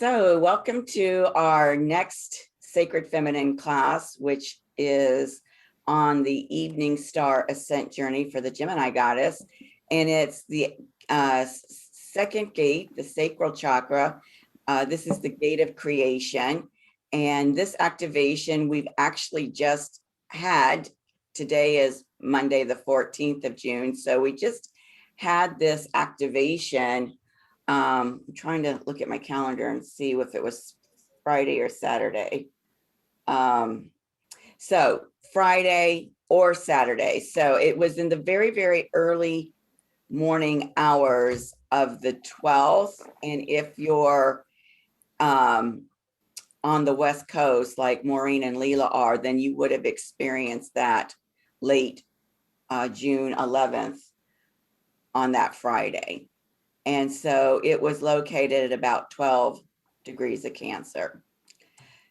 So welcome to our next Sacred Feminine class, which is on the Evening Star Ascent Journey for the Gemini Goddess. And it's the second gate, the Sacral Chakra. This is the gate of creation. And this activation we've actually just had. Today is Monday, the 14th of June. So we just had this activation. I'm trying to look at my calendar and see if it was Friday or Saturday. So Friday or Saturday. So it was in the very, very early morning hours of the 12th. And if you're on the West Coast, like Maureen and Leela are, then you would have experienced that late June 11th on that Friday. And so it was located at about 12 degrees of Cancer.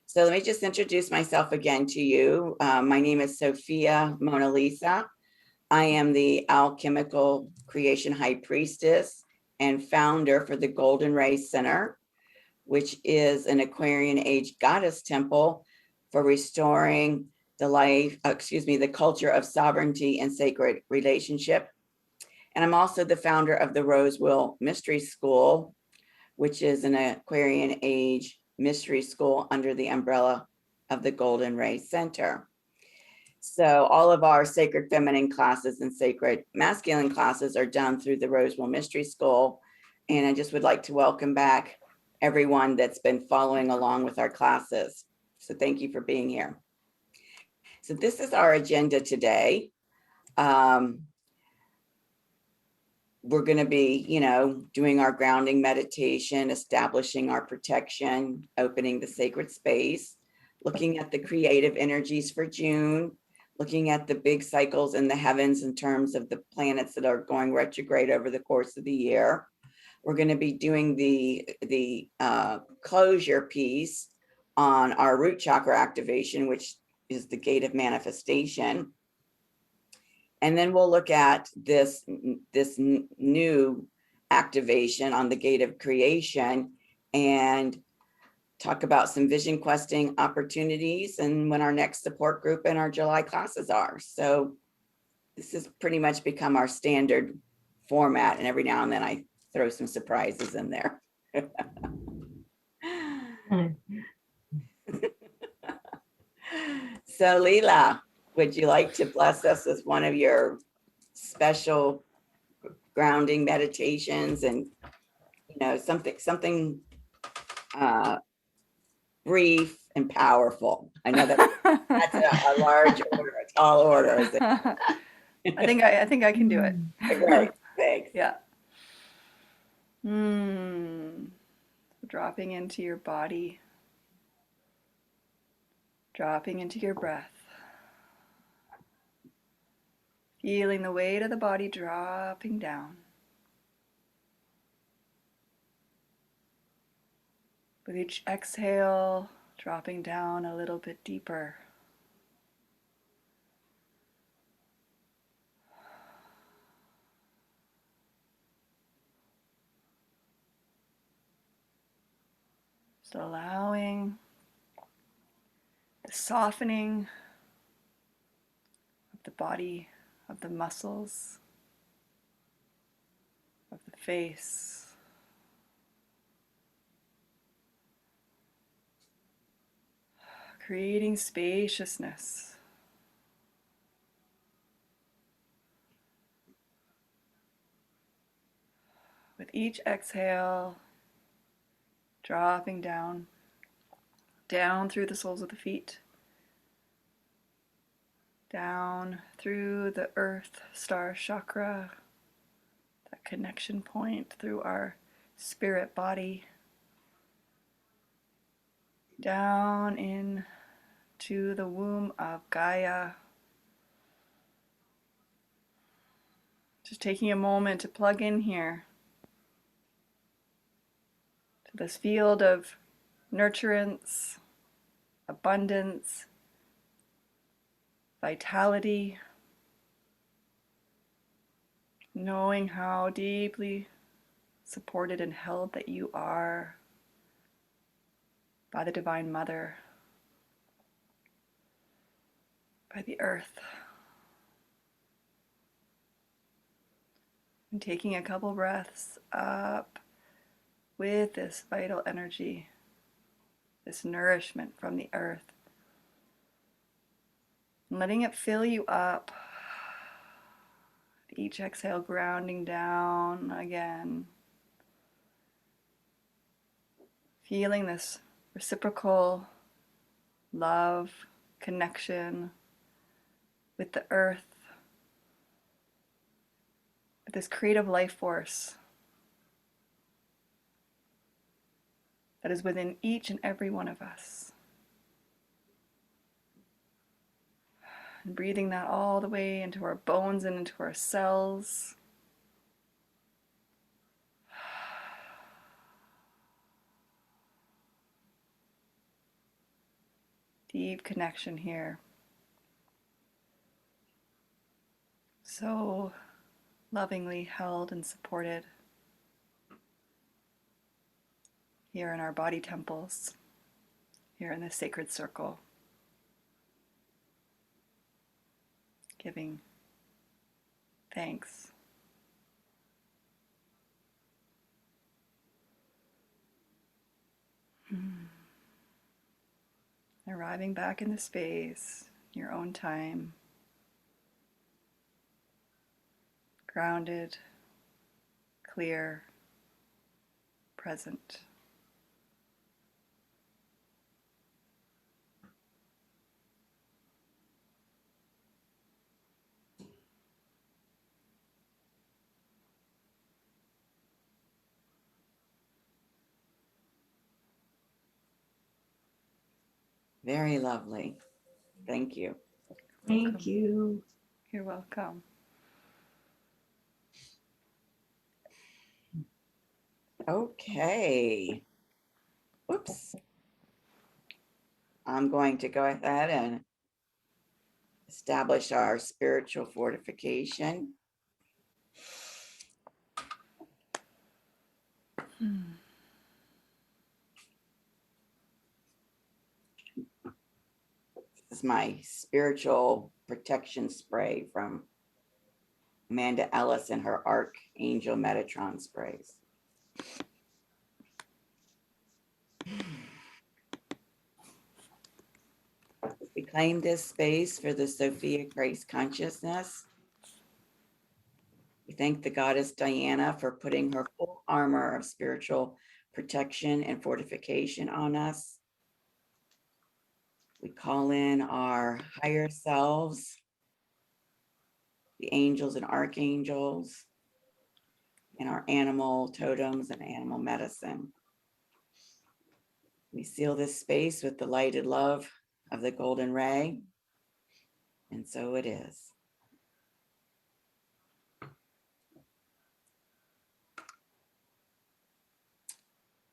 So let me just introduce myself again to you. My name is Sofia Mona Lisa. I am the Alchemical Creation High Priestess and founder for the Golden Ray Center, which is an Aquarian Age goddess temple for restoring the culture of sovereignty and sacred relationship. And I'm also the founder of the Rosewheel Mystery School, which is an Aquarian Age mystery school under the umbrella of the Golden Ray Center. So all of our sacred feminine classes and sacred masculine classes are done through the Rosewheel Mystery School. And I just would like to welcome back everyone that's been following along with our classes. So thank you for being here. So this is our agenda today. We're going to be, doing our grounding meditation, establishing our protection, opening the sacred space, looking at the creative energies for June, looking at the big cycles in the heavens in terms of the planets that are going retrograde over the course of the year. We're going to be doing the closure piece on our root chakra activation, which is the gate of manifestation. And then we'll look at this new activation on the gate of creation and talk about some vision questing opportunities and when our next support group and our July classes are. So this has pretty much become our standard format. And every now and then I throw some surprises in there. So Leela, would you like to bless us with one of your special grounding meditations and, something brief and powerful? I know that's a large order, a tall order. Is it? I think I can do it. Great, thanks. Yeah. Dropping into your body, dropping into your breath. Feeling the weight of the body dropping down. With each exhale, dropping down a little bit deeper. Just allowing the softening of the body, of the muscles, of the face. Creating spaciousness. With each exhale, dropping down through the soles of the feet, down through the earth star chakra, that connection point through our spirit body, down into the womb of Gaia. Just taking a moment to plug in here to this field of nurturance, abundance, vitality, knowing how deeply supported and held that you are by the Divine Mother, by the earth. And taking a couple breaths up with this vital energy, this nourishment from the earth. And letting it fill you up. Each exhale grounding down again. Feeling this reciprocal love, connection with the earth, with this creative life force that is within each and every one of us. And breathing that all the way into our bones and into our cells. Deep connection here. So lovingly held and supported here in our body temples, here in the sacred circle. Giving thanks. Arriving back in the space, your own time, grounded, clear, present. Very lovely. Thank you. Thank you. You're welcome. Okay. Whoops. I'm going to go ahead and establish our spiritual fortification. This is my spiritual protection spray from Amanda Ellis and her Archangel Metatron sprays. We claim this space for the Sophia Grace Consciousness. We thank the goddess Diana for putting her full armor of spiritual protection and fortification on us. We call in our higher selves, the angels and archangels, and our animal totems and animal medicine. We seal this space with the lighted love of the golden ray, and so it is.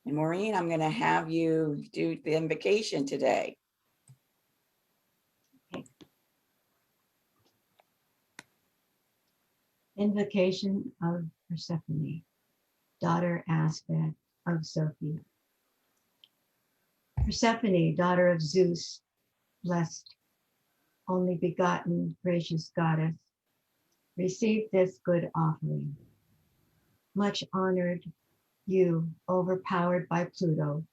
And Maureen, I'm going to have you do the invocation today. Invocation of Persephone, Daughter Aspect of Sophia. Persephone, daughter of Zeus, blessed, only begotten, gracious goddess, receive this good offering. Much honored, you, overpowered by Pluto,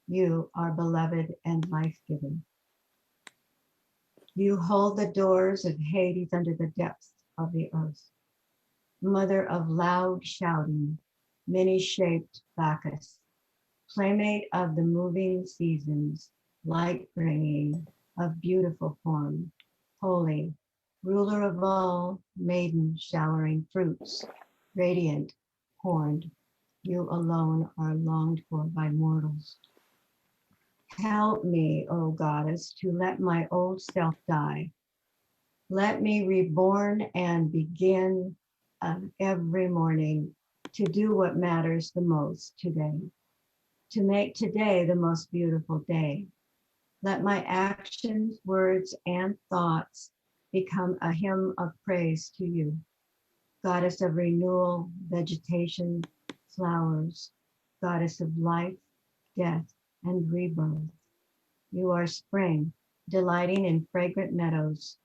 you are beloved and life-giving. You hold the doors of Hades under the depths of the earth. Mother of loud shouting, many-shaped Bacchus, playmate of the moving seasons, light-bringing, of beautiful form, holy, ruler of all, maiden showering fruits, radiant, horned, you alone are longed for by mortals. Help me, O goddess, to let my old self die. Let me reborn and begin every morning to do what matters the most today, to make today the most beautiful day. Let my actions, words, and thoughts become a hymn of praise to you, goddess of renewal, vegetation, flowers, goddess of life, death, and rebirth. You are spring, delighting in fragrant meadows.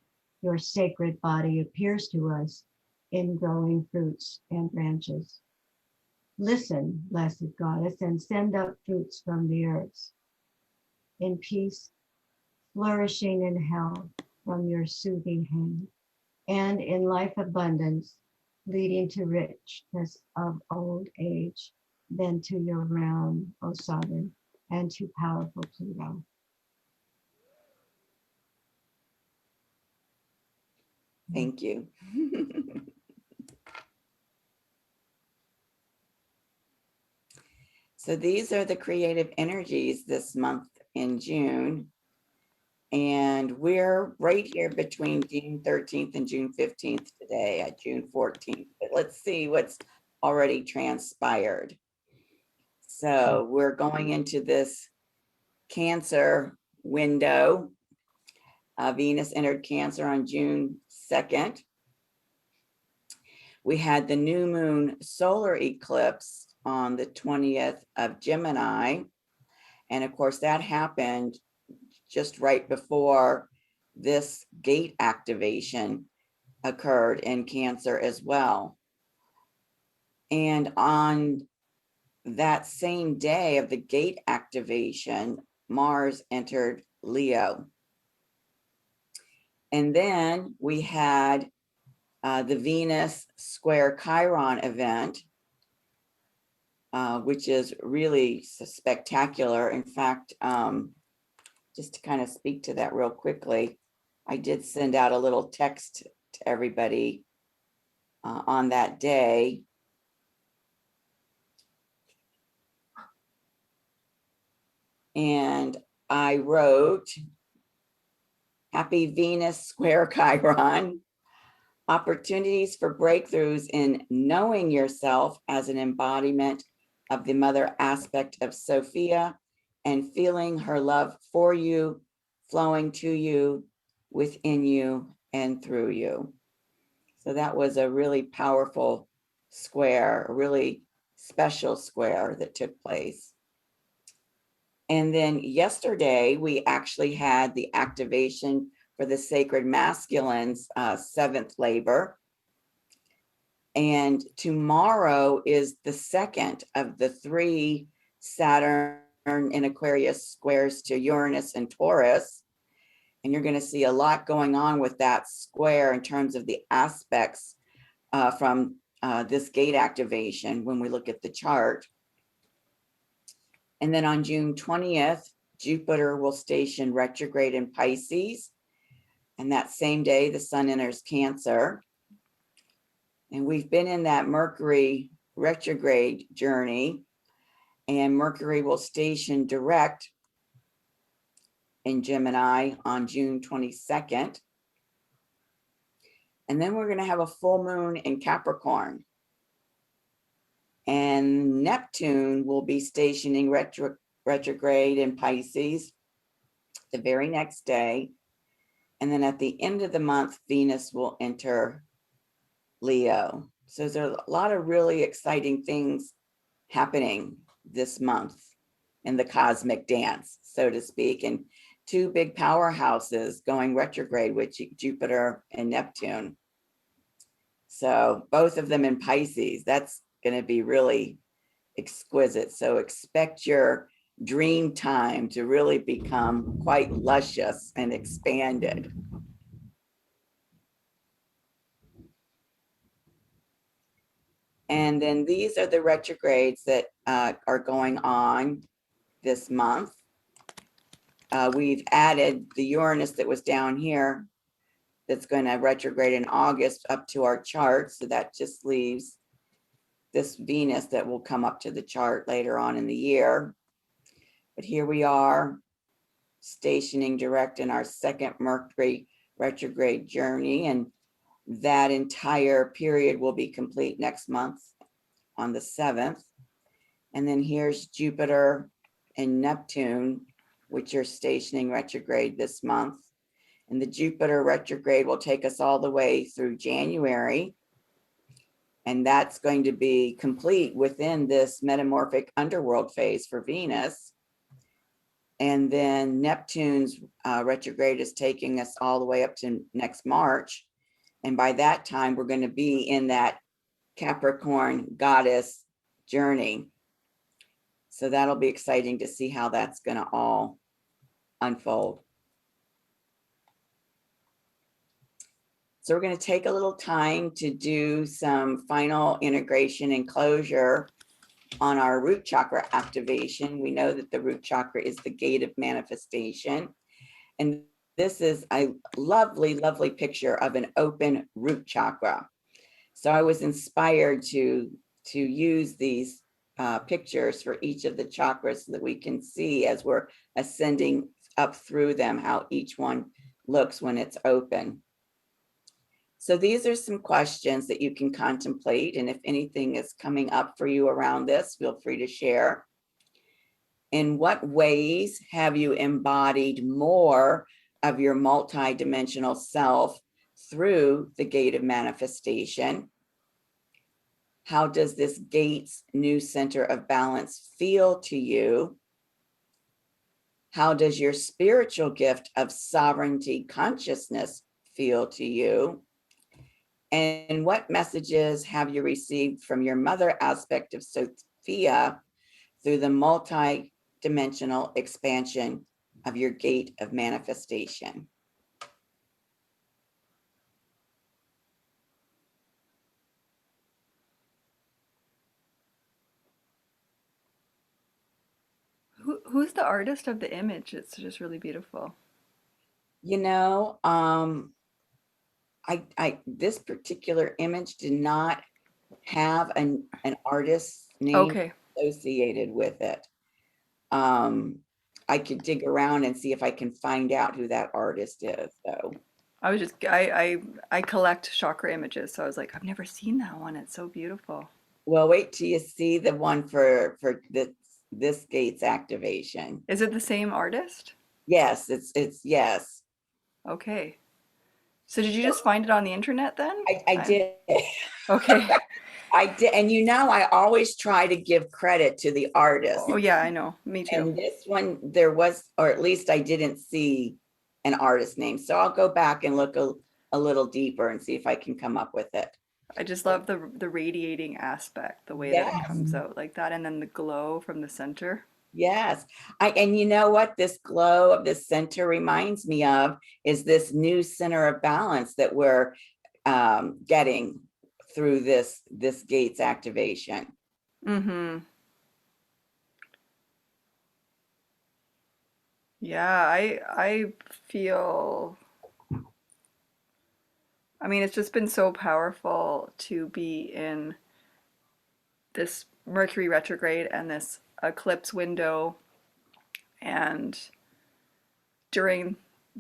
Your sacred body appears to us in growing fruits and branches. Listen, blessed goddess, and send up fruits from the earth. In peace, flourishing in health from your soothing hand, and in life abundance, leading to richness of old age, then to your realm, O sovereign, and to powerful Pluto. Thank you. So these are the creative energies this month in June. And we're right here between June 13th and June 15th today at June 14th. But let's see what's already transpired. So we're going into this Cancer window. Venus entered Cancer on June 2nd. We had the new moon solar eclipse on the 20th of Gemini. And of course, that happened just right before this gate activation occurred in Cancer as well. And on that same day of the gate activation, Mars entered Leo. And then we had the Venus square Chiron event, which is really spectacular. In fact, just to kind of speak to that real quickly, I did send out a little text to everybody on that day. And I wrote, Happy Venus square Chiron, opportunities for breakthroughs in knowing yourself as an embodiment of the mother aspect of Sophia and feeling her love for you, flowing to you, within you, and through you. So that was a really powerful square, a really special square that took place. And then yesterday, we actually had the activation for the sacred masculine's seventh labor. And tomorrow is the second of the 3 Saturn in Aquarius squares to Uranus and Taurus. And you're going to see a lot going on with that square in terms of the aspects from this gate activation when we look at the chart. And then on June 20th, Jupiter will station retrograde in Pisces. And that same day, the sun enters Cancer. And we've been in that Mercury retrograde journey, and Mercury will station direct in Gemini on June 22nd. And then we're going to have a full moon in Capricorn. And Neptune will be stationing retrograde in Pisces the very next day. And then at the end of the month, Venus will enter Leo. So there's a lot of really exciting things happening this month in the cosmic dance, so to speak, and 2 big powerhouses going retrograde with Jupiter and Neptune. So both of them in Pisces, that's going to be really exquisite. So expect your dream time to really become quite luscious and expanded. And then these are the retrogrades that are going on this month. We've added the Uranus that was down here that's going to retrograde in August up to our chart. So that just leaves this Venus that will come up to the chart later on in the year. But here we are stationing direct in our second Mercury retrograde journey. And that entire period will be complete next month on the 7th. And then here's Jupiter and Neptune, which are stationing retrograde this month. And the Jupiter retrograde will take us all the way through January. And that's going to be complete within this metamorphic underworld phase for Venus. And then Neptune's retrograde is taking us all the way up to next March. And by that time, we're going to be in that Capricorn goddess journey. So that'll be exciting to see how that's going to all unfold. So we're going to take a little time to do some final integration and closure on our root chakra activation. We know that the root chakra is the gate of manifestation. And this is a lovely, lovely picture of an open root chakra. So I was inspired to use these pictures for each of the chakras so that we can see as we're ascending up through them how each one looks when it's open. So these are some questions that you can contemplate, and if anything is coming up for you around this, feel free to share. In what ways have you embodied more of your multidimensional self through the gate of manifestation? How does this gate's new center of balance feel to you? How does your spiritual gift of sovereignty consciousness feel to you? And what messages have you received from your mother aspect of Sophia through the multi-dimensional expansion of your gate of manifestation? Who's the artist of the image? It's just really beautiful. You know, this particular image did not have an artist's name Okay. associated with it. I could dig around and see if I can find out who that artist is, though. I collect chakra images, so I was like, I've never seen that one. It's so beautiful. Well, wait till you see the one for this gate's activation. Is it the same artist? Yes, it's yes. Okay. So did you just find it on the internet then? I did. Okay. I did, and you know, I always try to give credit to the artist. Oh yeah, I know. Me too. And this one, there was, or at least I didn't see an artist name. So I'll go back and look a little deeper and see if I can come up with it. I just love the radiating aspect, the way that it Yes, comes out like that, and then the glow from the center. yes. And you know what this glow of the center reminds me of is this new center of balance that we're getting through this gates activation. Mm-hmm. Yeah, I feel, I mean, it's just been so powerful to be in this Mercury retrograde and this eclipse window, and during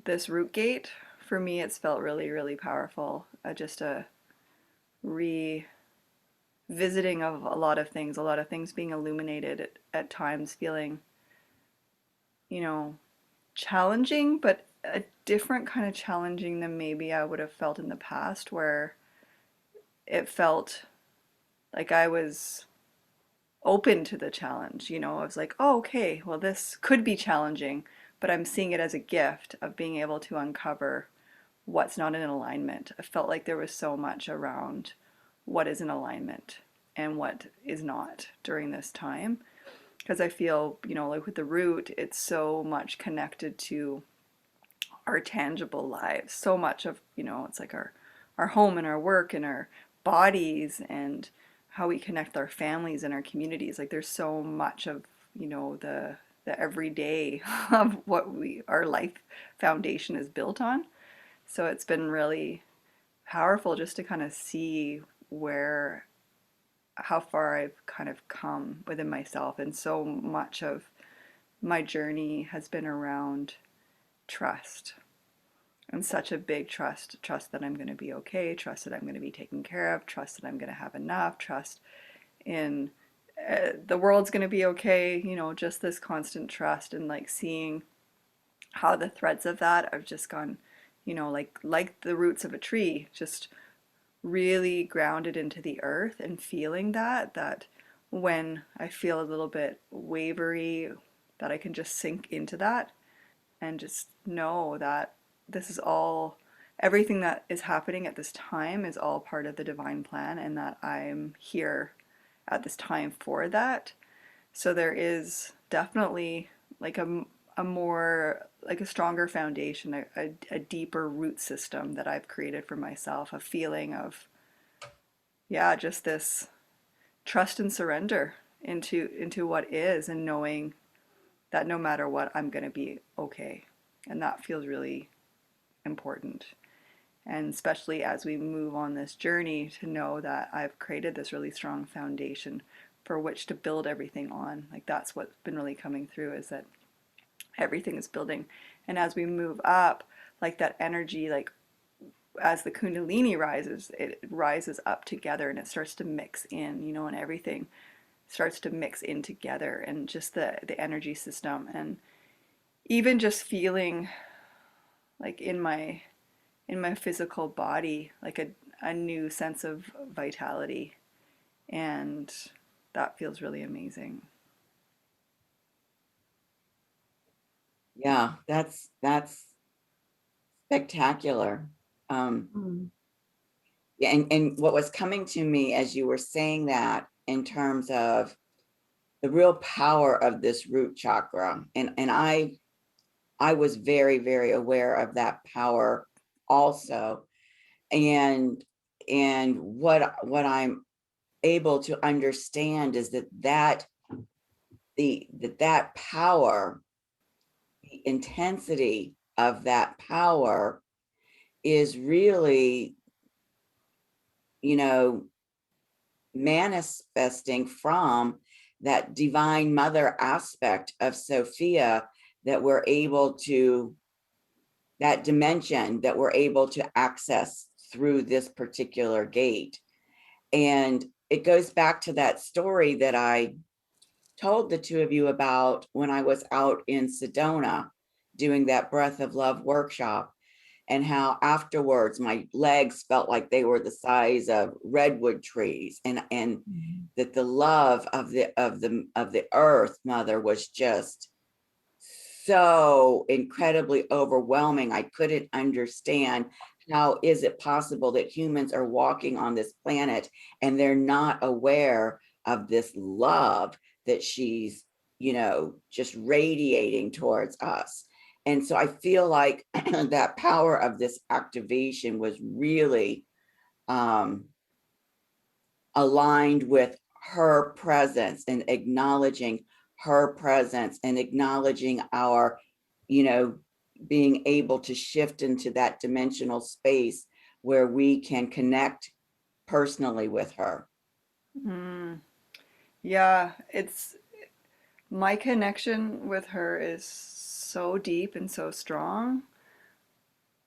this root gate, for me, it's felt really, really powerful. Just a revisiting of a lot of things being illuminated at times, feeling, you know, challenging, but a different kind of challenging than maybe I would have felt in the past, where it felt like I was open to the challenge. You know, I was like, oh, okay, well, this could be challenging, but I'm seeing it as a gift of being able to uncover what's not in alignment. I felt like there was so much around what is in alignment and what is not during this time. Because I feel, you know, like with the root, it's so much connected to our tangible lives. So much of, you know, it's like our home and our work and our bodies and how we connect with our families and our communities. Like there's so much of, you know, the everyday of what our life foundation is built on. So it's been really powerful just to kind of see how far I've kind of come within myself. And so much of my journey has been around trust, and such a big trust that I'm going to be okay, trust that I'm going to be taken care of, trust that I'm going to have enough, trust in the world's going to be okay, you know, just this constant trust, and like seeing how the threads of that have just gone, you know, like the roots of a tree, just really grounded into the earth, and feeling that when I feel a little bit wavery, that I can just sink into that and just know that this is all, everything that is happening at this time is all part of the divine plan, and that I'm here at this time for that. So there is definitely like a more, like a stronger foundation, a deeper root system that I've created for myself, a feeling of, yeah, just this trust and surrender into what is, and knowing that no matter what, I'm going to be okay. And that feels really important. And especially as we move on this journey, to know that I've created this really strong foundation for which to build everything on. Like that's what's been really coming through, is that everything is building. And as we move up, like that energy, like as the kundalini rises, it rises up together and it starts to mix in, you know, and everything starts to mix in together, and just the energy system, and even just feeling like in my physical body, like a new sense of vitality. And that feels really amazing. Yeah, that's spectacular. Mm. Yeah, and what was coming to me as you were saying that, in terms of the real power of this root chakra, and I was very, very aware of that power also. And what I'm able to understand is that power, the intensity of that power is really, you know, manifesting from that divine mother aspect of Sophia, that we're able to, that dimension that we're able to access through this particular gate. And it goes back to that story that I told the two of you about when I was out in Sedona doing that Breath of Love workshop, and how afterwards my legs felt like they were the size of redwood trees, and that the love of the earth mother was just so incredibly overwhelming. I couldn't understand, how is it possible that humans are walking on this planet and they're not aware of this love that she's, you know, just radiating towards us. And so I feel like that power of this activation was really um, aligned with her presence, and acknowledging her presence, and acknowledging our, you know, being able to shift into that dimensional space where we can connect personally with her. Mm. Yeah, it's, my connection with her is so deep and so strong,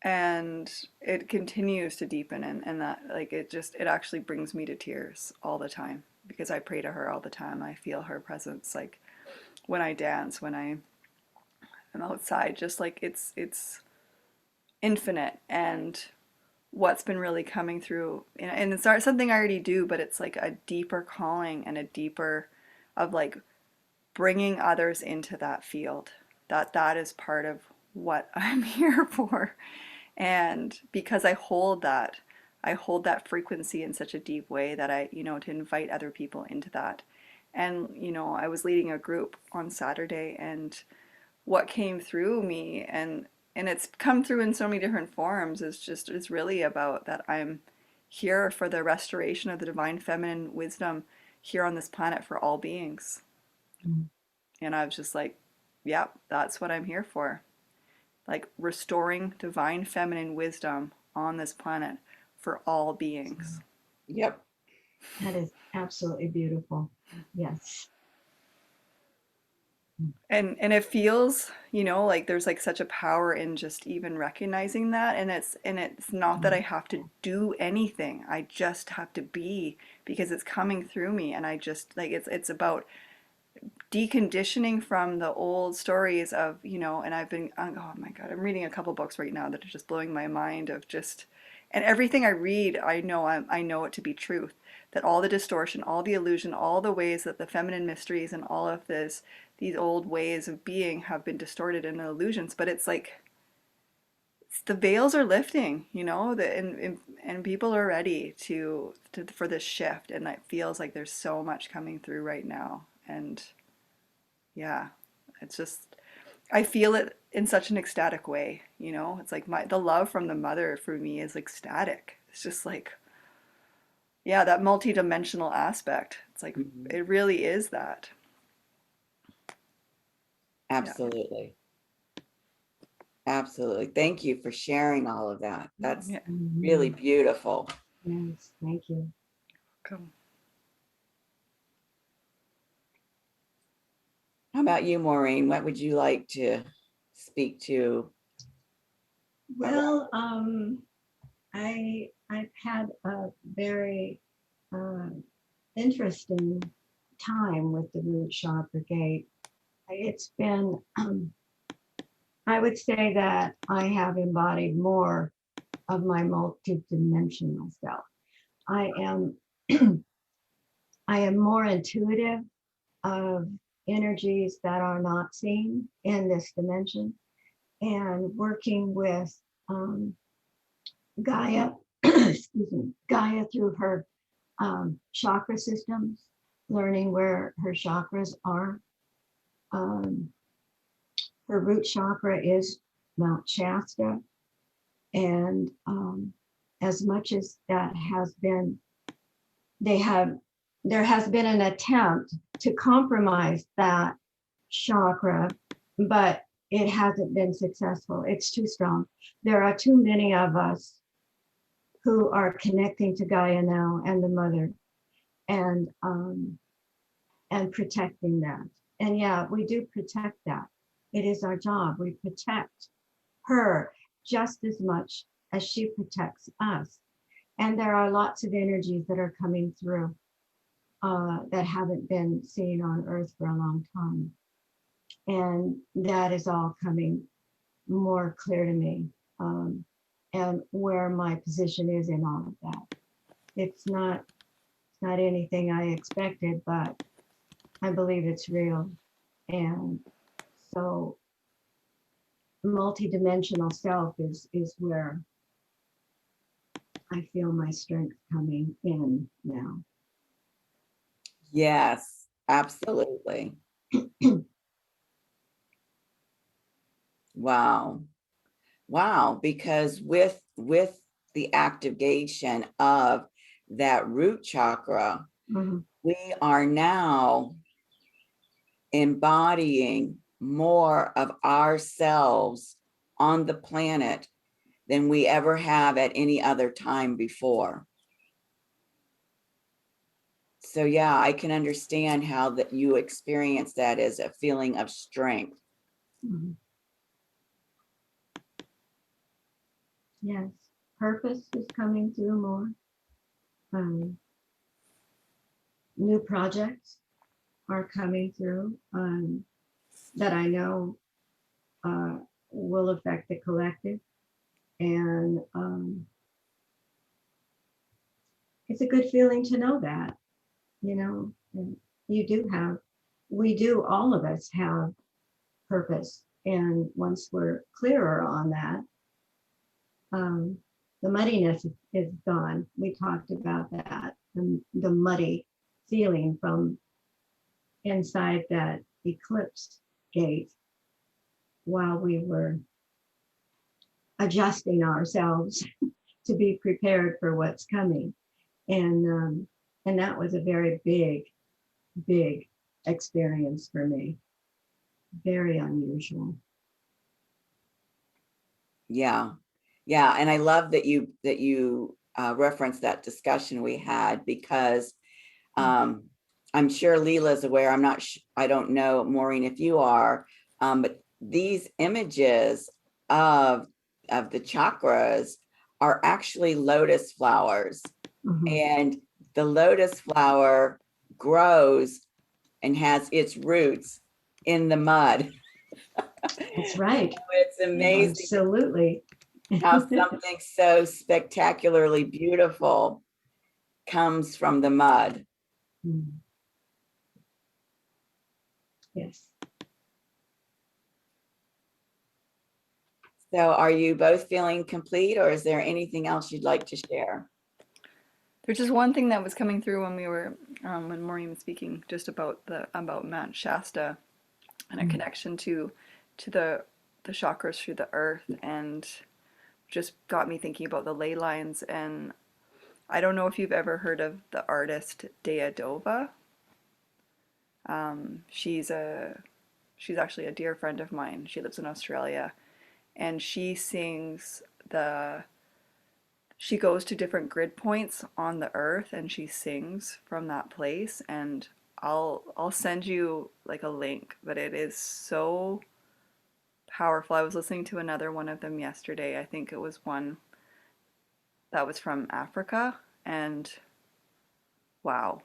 and it continues to deepen, and that, like, it just, it actually brings me to tears all the time, because I pray to her all the time. I feel her presence, like when I dance, when I am outside, just like it's infinite. And what's been really coming through, and it's not something I already do, but it's like a deeper calling and a deeper of like bringing others into that field, that is part of what I'm here for. And because I hold that frequency in such a deep way, that I, you know, to invite other people into that. And you know, I was leading a group on Saturday, and what came through me, and it's come through in so many different forms, is just, it's really about that I'm here for the restoration of the divine feminine wisdom here on this planet for all beings. Mm. And I was just like, yeah, that's what I'm here for. Like restoring divine feminine wisdom on this planet for all beings. Yep. That is absolutely beautiful. Yes. And it feels, you know, like there's like such a power in just even recognizing that. And it's not that I have to do anything. I just have to be, because it's coming through me. And I just like, it's about deconditioning from the old stories of, you know, and I've been, oh my God, I'm reading a couple books right now that are just blowing my mind, of just, and everything I read, I know it to be truth, that all the distortion, all the illusion, all the ways that the feminine mysteries and all of these old ways of being have been distorted into illusions. But it's like the veils are lifting, and people are ready for this shift. And it feels like there's so much coming through right now. And yeah, it's just, I feel it in such an ecstatic way, It's like the love from the mother for me is ecstatic. It's just like, yeah, that multidimensional aspect. It's like, Mhm. it really is that. Absolutely. Absolutely. Thank you for sharing all of that. That's Yeah. really Mhm. beautiful. Yes, thank you. Come. How about you, Maureen? What would you like to speak to? Well, I've had a very uh, interesting time with the root chakra gate. It's been, I would say that I have embodied more of my multidimensional self. I am, I am more intuitive of energies that are not seen in this dimension, and working with Gaia, excuse me, Gaia through her chakra systems, learning where her chakras are. Um, her root chakra is Mount Shasta. And as much as that has been, they have, there has been an attempt to compromise that chakra, but it hasn't been successful. It's too strong. There are too many of us who are connecting to Gaia now and the mother, and protecting that. And yeah, we do protect that. It is our job. We protect her just as much as she protects us. And there are lots of energies that are coming through that haven't been seen on Earth for a long time. And that is all coming more clear to me, and where my position is in all of that. It's not anything I expected, but I believe it's real. And so multidimensional self is where I feel my strength coming in now. Yes, absolutely. Wow. Wow. Because with the activation of that root chakra, Mhm. we are now embodying more of ourselves on the planet than we ever have at any other time before. So yeah, I can understand how that you experience that as a feeling of strength. Mhm. Yes, purpose is coming through more. New projects are coming through, that I know uh, will affect the collective. And it's a good feeling to know that, and you do have, we do, all of us have purpose. And once we're clearer on that, um, the muddiness is gone. We talked about that, the muddy feeling from inside that eclipse gate while we were adjusting ourselves to be prepared for what's coming. And that was a very big experience for me. Very unusual. Yeah. Yeah. And I love that you referenced that discussion we had, because I'm sure Leela's aware. I'm not, I don't know, Maureen, if you are, but these images of the chakras are actually lotus flowers. Mhm. And the lotus flower grows and has its roots in the mud. That's right. It's amazing Absolutely. how something so spectacularly beautiful comes from the mud. Mm. Yes. So are you both feeling complete, or is there anything else you'd like to share? There's just one thing that was coming through when we were when Maureen was speaking just about Mount Shasta and a connection to the chakras through the earth, and just got me thinking about the ley lines. And I don't know if you've ever heard of the artist Deadova. She's actually a dear friend of mine. She lives in Australia, and she goes to different grid points on the earth and she sings from that place. And I'll send you like a link, but it is so powerful. I was listening to another one of them yesterday. I think it was one that was from Africa, and wow.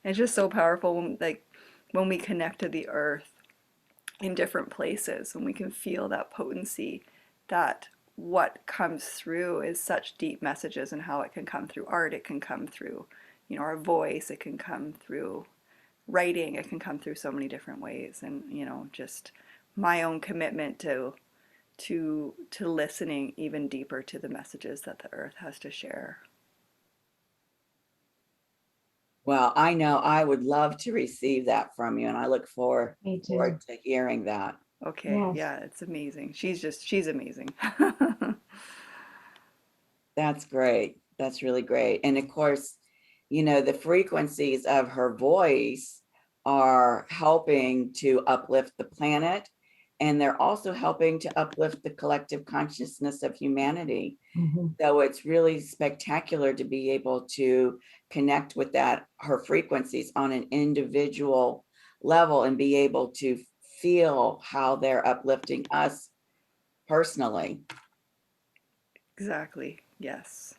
It's just so powerful when we connect to the earth in different places, when we can feel that potency, that what comes through is such deep messages, and how it can come through art, it can come through, our voice, it can come through writing, it can come through so many different ways. And just my own commitment to listening even deeper to the messages that the earth has to share. Well, I know I would love to receive that from you, and I look forward Me too. to hearing that. Okay, Yes. yeah, it's amazing. She's amazing. That's great. That's really great. And of course, the frequencies of her voice are helping to uplift the planet, and they're also helping to uplift the collective consciousness of humanity. Mhm. So it's really spectacular to be able to connect with her frequencies on an individual level, and be able to feel how they're uplifting us personally. Exactly. Yes.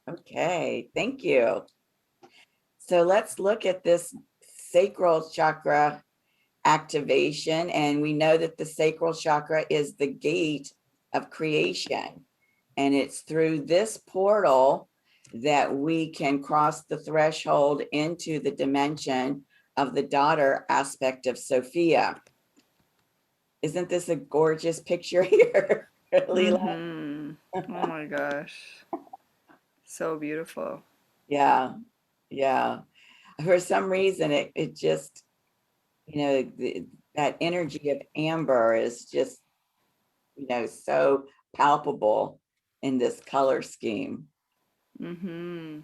Okay, thank you. So let's look at this sacral chakra activation. And we know that the sacral chakra is the gate of creation. And it's through this portal that we can cross the threshold into the dimension of the daughter aspect of Sophia. Isn't this a gorgeous picture here, Leela? Mm-hmm. Oh my gosh. So beautiful. Yeah, yeah. For some reason, it just, that energy of amber is just, so palpable in this color scheme. Mm-hmm.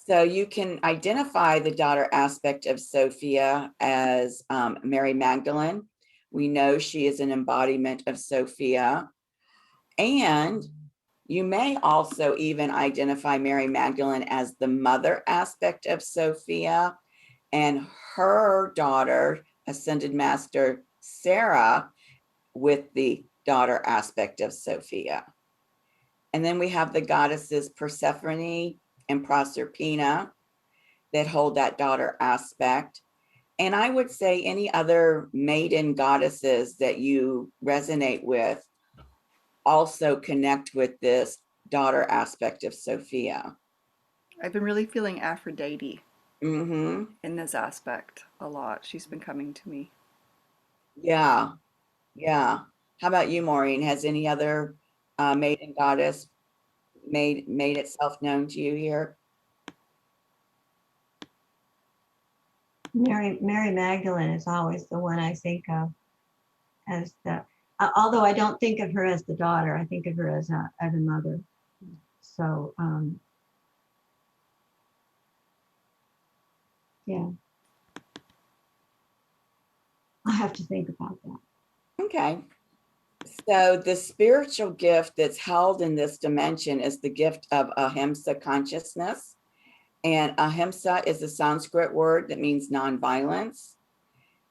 So you can identify the daughter aspect of Sophia as Mary Magdalene. We know she is an embodiment of Sophia. And you may also even identify Mary Magdalene as the mother aspect of Sophia, and her daughter, Ascended Master Sarah, with the daughter aspect of Sophia. And then we have the goddesses Persephone and Proserpina that hold that daughter aspect. And I would say any other maiden goddesses that you resonate with also connect with this daughter aspect of Sophia. I've been really feeling Aphrodite Mm-hmm. in this aspect a lot. She's been coming to me. Yeah, yeah. How about you, Maureen? Has any other maiden goddess made itself known to you here? Mary Magdalene is always the one I think of as although I don't think of her as the daughter, I think of her as a mother. So yeah, I have to think about that. Okay. So the spiritual gift that's held in this dimension is the gift of Ahimsa consciousness. And Ahimsa is a Sanskrit word that means nonviolence.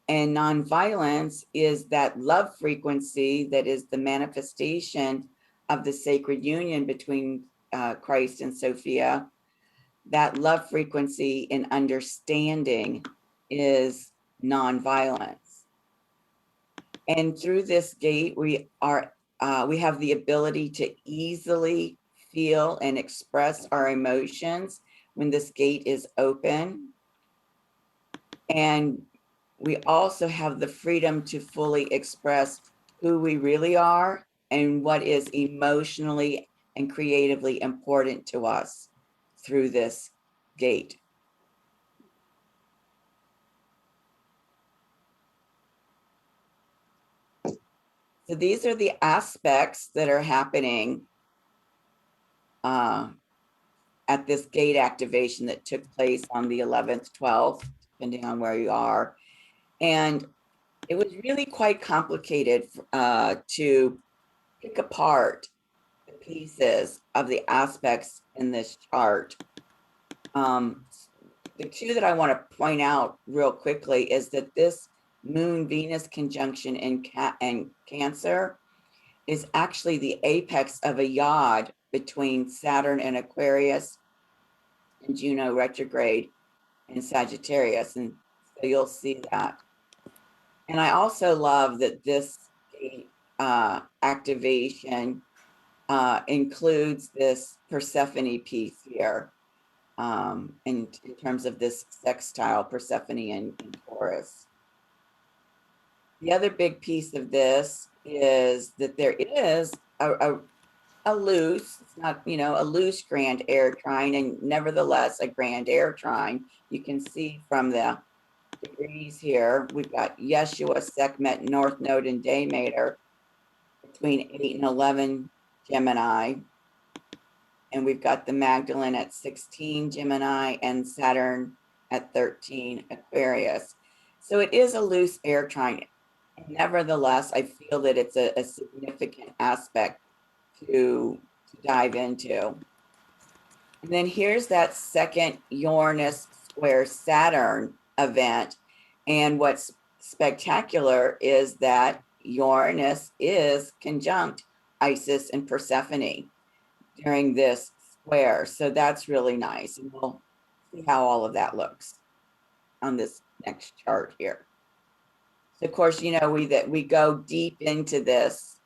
And nonviolence is that love frequency that is the manifestation of the sacred union between Christ and Sophia. That love frequency and understanding is nonviolence. And through this gate, we are we have the ability to easily feel and express our emotions when this gate is open. And we also have the freedom to fully express who we really are and what is emotionally and creatively important to us through this gate. So these are the aspects that are happening at this gate activation that took place on the 11th, 12th, depending on where you are. And it was really quite complicated to pick apart the pieces of the aspects in this chart. The two that I want to point out real quickly is that this Moon-Venus conjunction in Cancer is actually the apex of a yod between Saturn and Aquarius and Juno retrograde in Sagittarius. And so you'll see that. And I also love that this activation includes this Persephone piece here in terms of this sextile Persephone and Taurus. The other big piece of this is that there is a loose, it's not, a loose grand air trine, and nevertheless a grand air trine. You can see from the degrees here, we've got Yeshua, Sekhmet, North Node, and Day Mater between 8 and 11 Gemini. And we've got the Magdalene at 16 Gemini and Saturn at 13 Aquarius. So it is a loose air trine. Nevertheless, I feel that it's a significant aspect to dive into. And then here's that second Uranus square Saturn event. And what's spectacular is that Uranus is conjunct Isis and Persephone during this square. So that's really nice. And we'll see how all of that looks on this next chart here. So of course, we go deep into this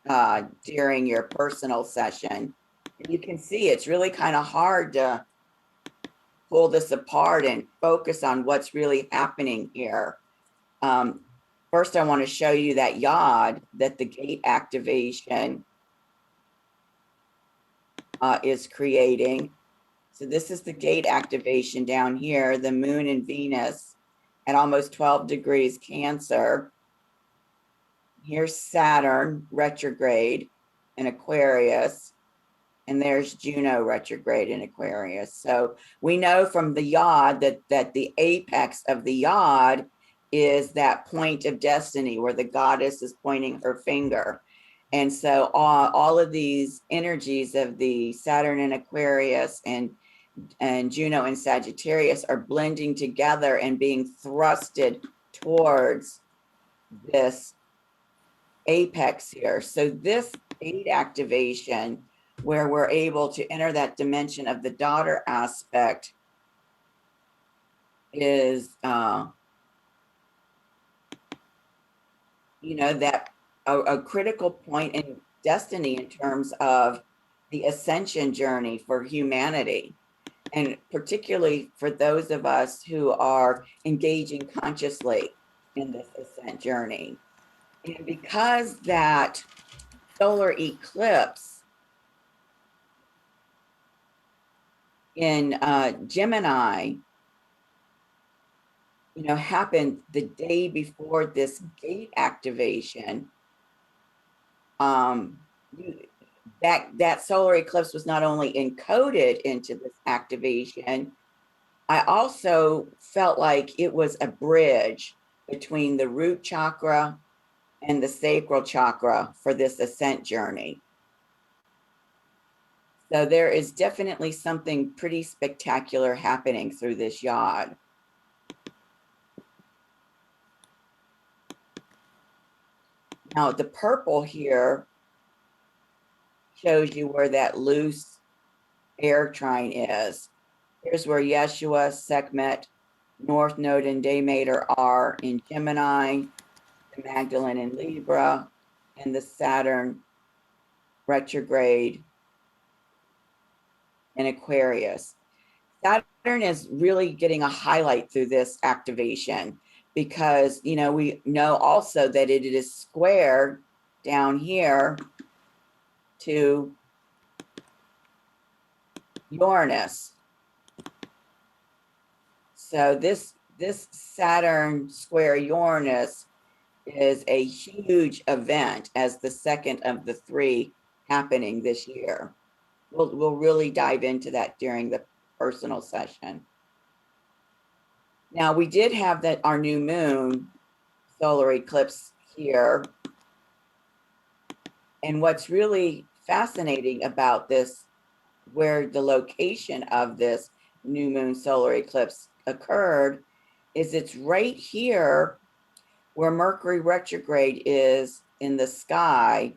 during your personal session. And you can see it's really kind of hard to pull this apart and focus on what's really happening here. First, I want to show you that yod that the gate activation is creating. So this is the gate activation down here, the Moon and Venus at almost 12 degrees Cancer. Here's Saturn retrograde in Aquarius, and there's Juno retrograde in Aquarius. So we know from the yod that the apex of the yod is that point of destiny where the goddess is pointing her finger. And so all of these energies of the Saturn in Aquarius and Juno in Sagittarius are blending together and being thrusted towards this apex here. So this gate activation, where we're able to enter that dimension of the daughter aspect, is that a critical point in destiny in terms of the ascension journey for humanity, and particularly for those of us who are engaging consciously in this ascent journey. And because that solar eclipse in Gemini, happened the day before this gate activation, that solar eclipse was not only encoded into this activation, I also felt like it was a bridge between the root chakra and the sacral chakra for this ascent journey. So there is definitely something pretty spectacular happening through this yod. Now the purple here shows you where that loose air trine is. Here's where Yeshua, Sekhmet, North Node, and Day Mater are in Gemini, the Magdalene in Libra, and the Saturn retrograde in Aquarius. Saturn is really getting a highlight through this activation because, you know, we know also that it is square down here to Uranus. So this Saturn square Uranus is a huge event as the second of the three happening this year. We'll really dive into that during the personal session. Now we did have that our new moon solar eclipse here. And what's really fascinating about this, where the location of this new moon solar eclipse occurred, is it's right here where Mercury retrograde is in the sky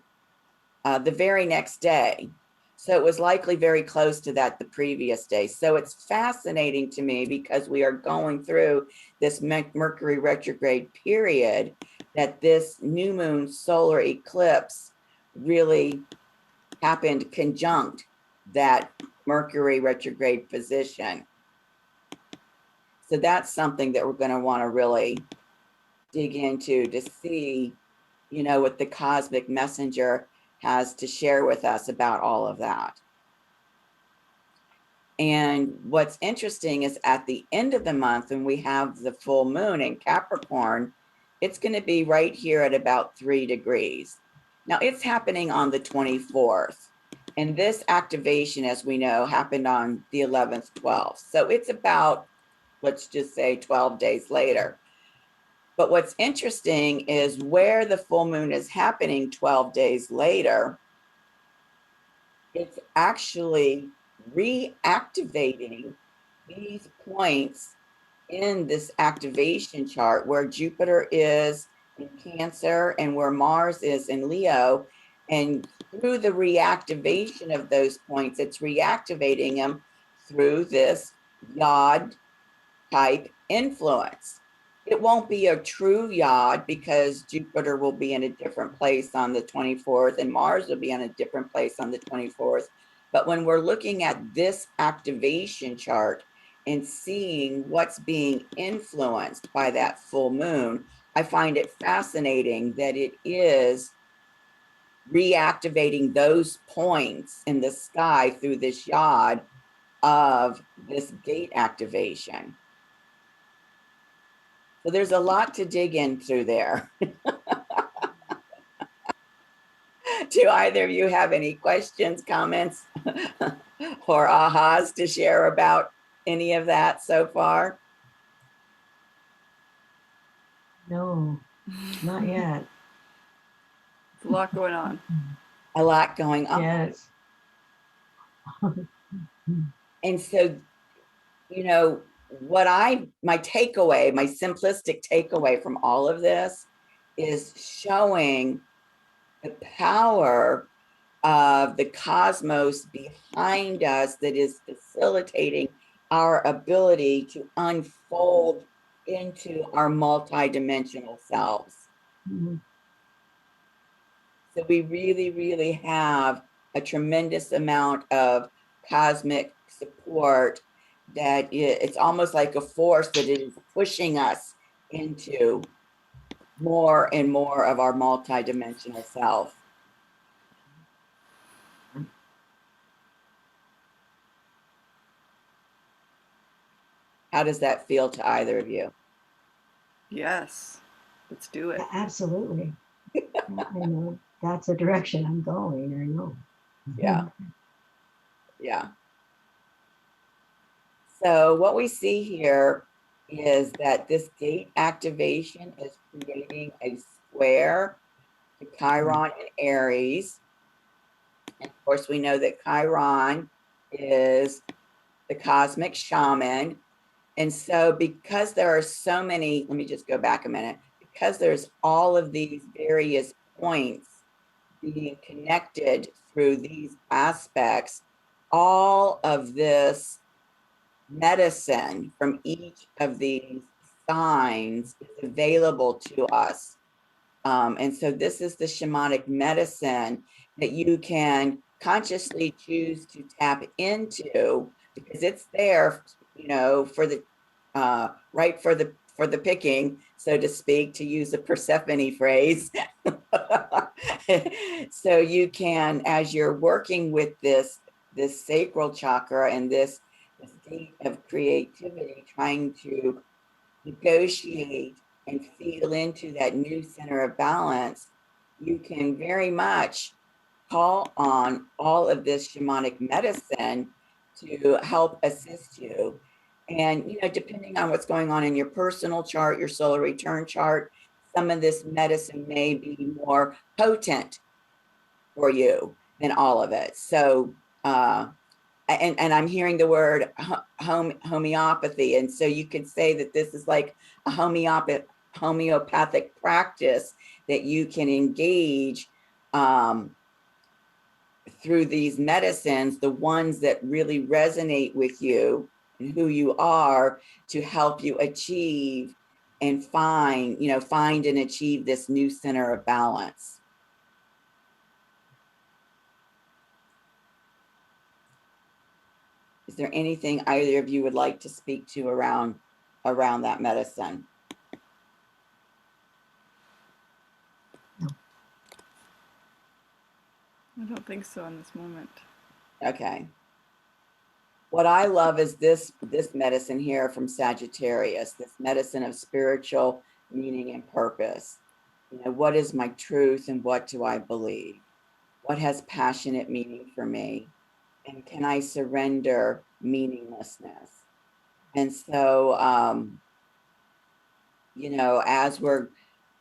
the very next day. So it was likely very close to that the previous day. So it's fascinating to me because we are going through this Mercury retrograde period, that this new moon solar eclipse really happened conjunct that Mercury retrograde position. So that's something that we're going to want to really dig into to see, you know, what the cosmic messenger has to share with us about all of that. And what's interesting is at the end of the month, when we have the full moon in Capricorn, it's going to be right here at about 3 degrees. Now it's happening on the 24th. And this activation, as we know, happened on the 11th, 12th. So it's about, let's just say 12 days later. But what's interesting is where the full moon is happening 12 days later, it's actually reactivating these points in this activation chart where Jupiter is in Cancer and where Mars is in Leo. And through the reactivation of those points, it's reactivating them through this Yod type influence. It won't be a true Yod because Jupiter will be in a different place on the 24th and Mars will be in a different place on the 24th. But when we're looking at this activation chart and seeing what's being influenced by that full moon, I find it fascinating that it is reactivating those points in the sky through this Yod of this gate activation. So there's a lot to dig into there. Do either of you have any questions, comments, or ahas to share about any of that so far? No, not yet. There's a lot going on. A lot going on. Yes. And so, you know, my takeaway, my simplistic takeaway from all of this is showing the power of the cosmos behind us that is facilitating our ability to unfold into our multidimensional selves. Mhm. So we really, really have a tremendous amount of cosmic support that it's almost like a force that is pushing us into more and more of our multidimensional self. How does that feel to either of you? Yes, let's do it. Absolutely. I know that's the direction I'm going. I know. Yeah. Yeah. So what we see here is that this gate activation is creating a square to Chiron and Aries. And of course, we know that Chiron is the cosmic shaman. And so because there are so many, let me just go back a minute, because there's all of these various points being connected through these aspects, all of this medicine from each of these signs is available to us. And so this is the shamanic medicine that you can consciously choose to tap into, because it's there, you know, for the right for the picking, so to speak, to use a Persephone phrase. So you can, as you're working with this sacral chakra and this state of creativity, trying to negotiate and feel into that new center of balance, you can very much call on all of this shamanic medicine to help assist you. And, you know, depending on what's going on in your personal chart, your solar return chart, some of this medicine may be more potent for you than all of it. So, and I'm hearing the word homeopathy. And so you could say that this is like a homeopathic practice that you can engage through these medicines, the ones that really resonate with you and who you are, to help you achieve and find and achieve this new center of balance. Is there anything either of you would like to speak to around that medicine? I don't think so in this moment. Okay. What I love is this medicine here from Sagittarius, this medicine of spiritual meaning and purpose. You know, what is my truth and what do I believe? What has passionate meaning for me? And can I surrender meaninglessness? And so, you know, as we're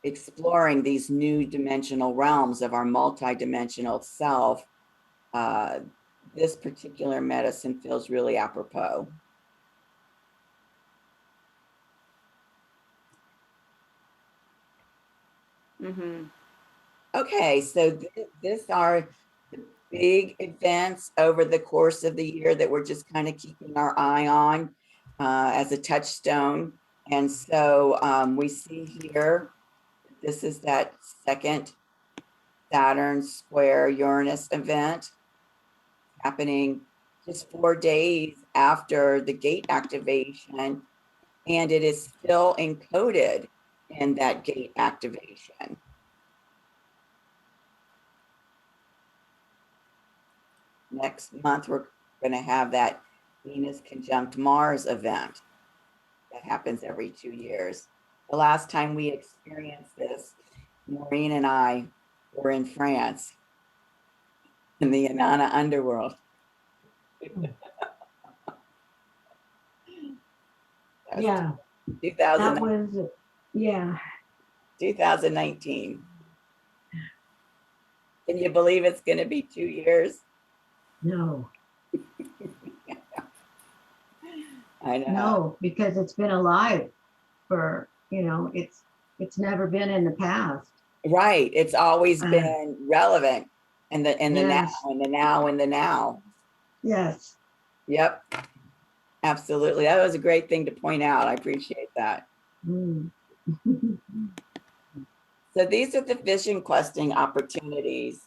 exploring these new dimensional realms of our multidimensional self, this particular medicine feels really apropos. Mm-hmm. Okay, so this are the big events over the course of the year that we're just kind of keeping our eye on as a touchstone. And so we see here, this is that second Saturn square Uranus event happening just 4 days after the gate activation, and it is still encoded in that gate activation. Next month, we're going to have that Venus conjunct Mars event that happens every 2 years. The last time we experienced this, Maureen and I were in France in the Inanna underworld. Yeah, 2000, that was, yeah, 2019. Can you believe it's going to be 2 years? no, I know. no, because it's been alive for, you know, it's never been in the past. Right. It's always been relevant in the now, Yes. in the now, in the now. Yes. Yep. Absolutely. That was a great thing to point out. I appreciate that. Mm. So these are the vision questing opportunities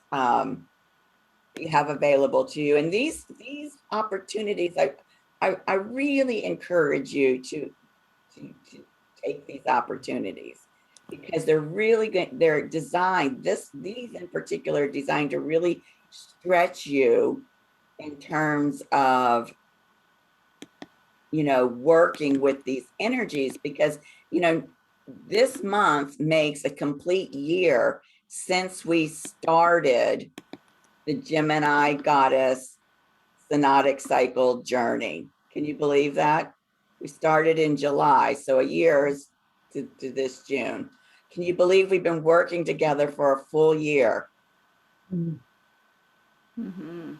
you have available to you. And these opportunities, I really encourage you to take these opportunities, because they're really good. They're designed, these in particular are designed to really stretch you in terms of, you know, working with these energies, because, you know, this month makes a complete year since we started the Gemini Goddess Synodic Cycle journey. Can you believe that? We started in July, so a year is to this June. Can you believe we've been working together for a full year? Mm-hmm.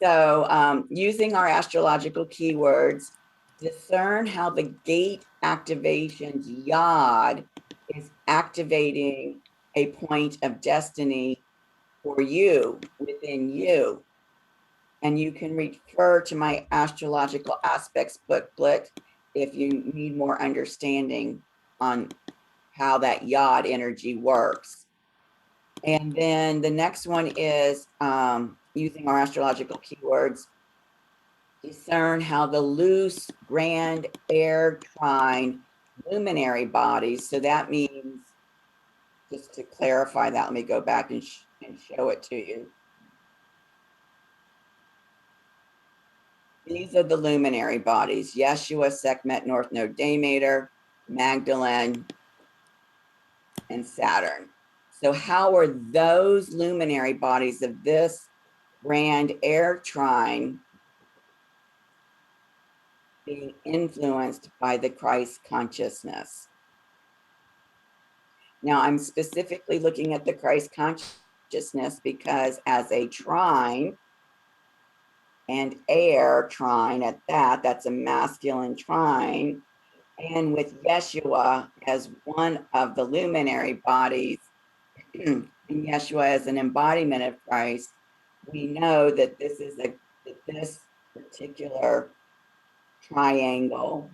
So using our astrological keywords, discern how the gate activation's yod is activating a point of destiny for you, within you. And you can refer to my astrological aspects booklet if you need more understanding on how that yod energy works. And then the next one is using our astrological keywords, discern how the loose grand air trine luminary bodies. So that means, just to clarify that, let me go back and show it to you. These are the luminary bodies: Yeshua, Sekhmet, North Node, Daymater, Magdalene, and Saturn. So how are those luminary bodies of this grand air trine being influenced by the Christ consciousness? Now, I'm specifically looking at the Christ consciousness because as a trine, and air trine at that, that's a masculine trine, and with Yeshua as one of the luminary bodies, and Yeshua as an embodiment of Christ, we know that this particular triangle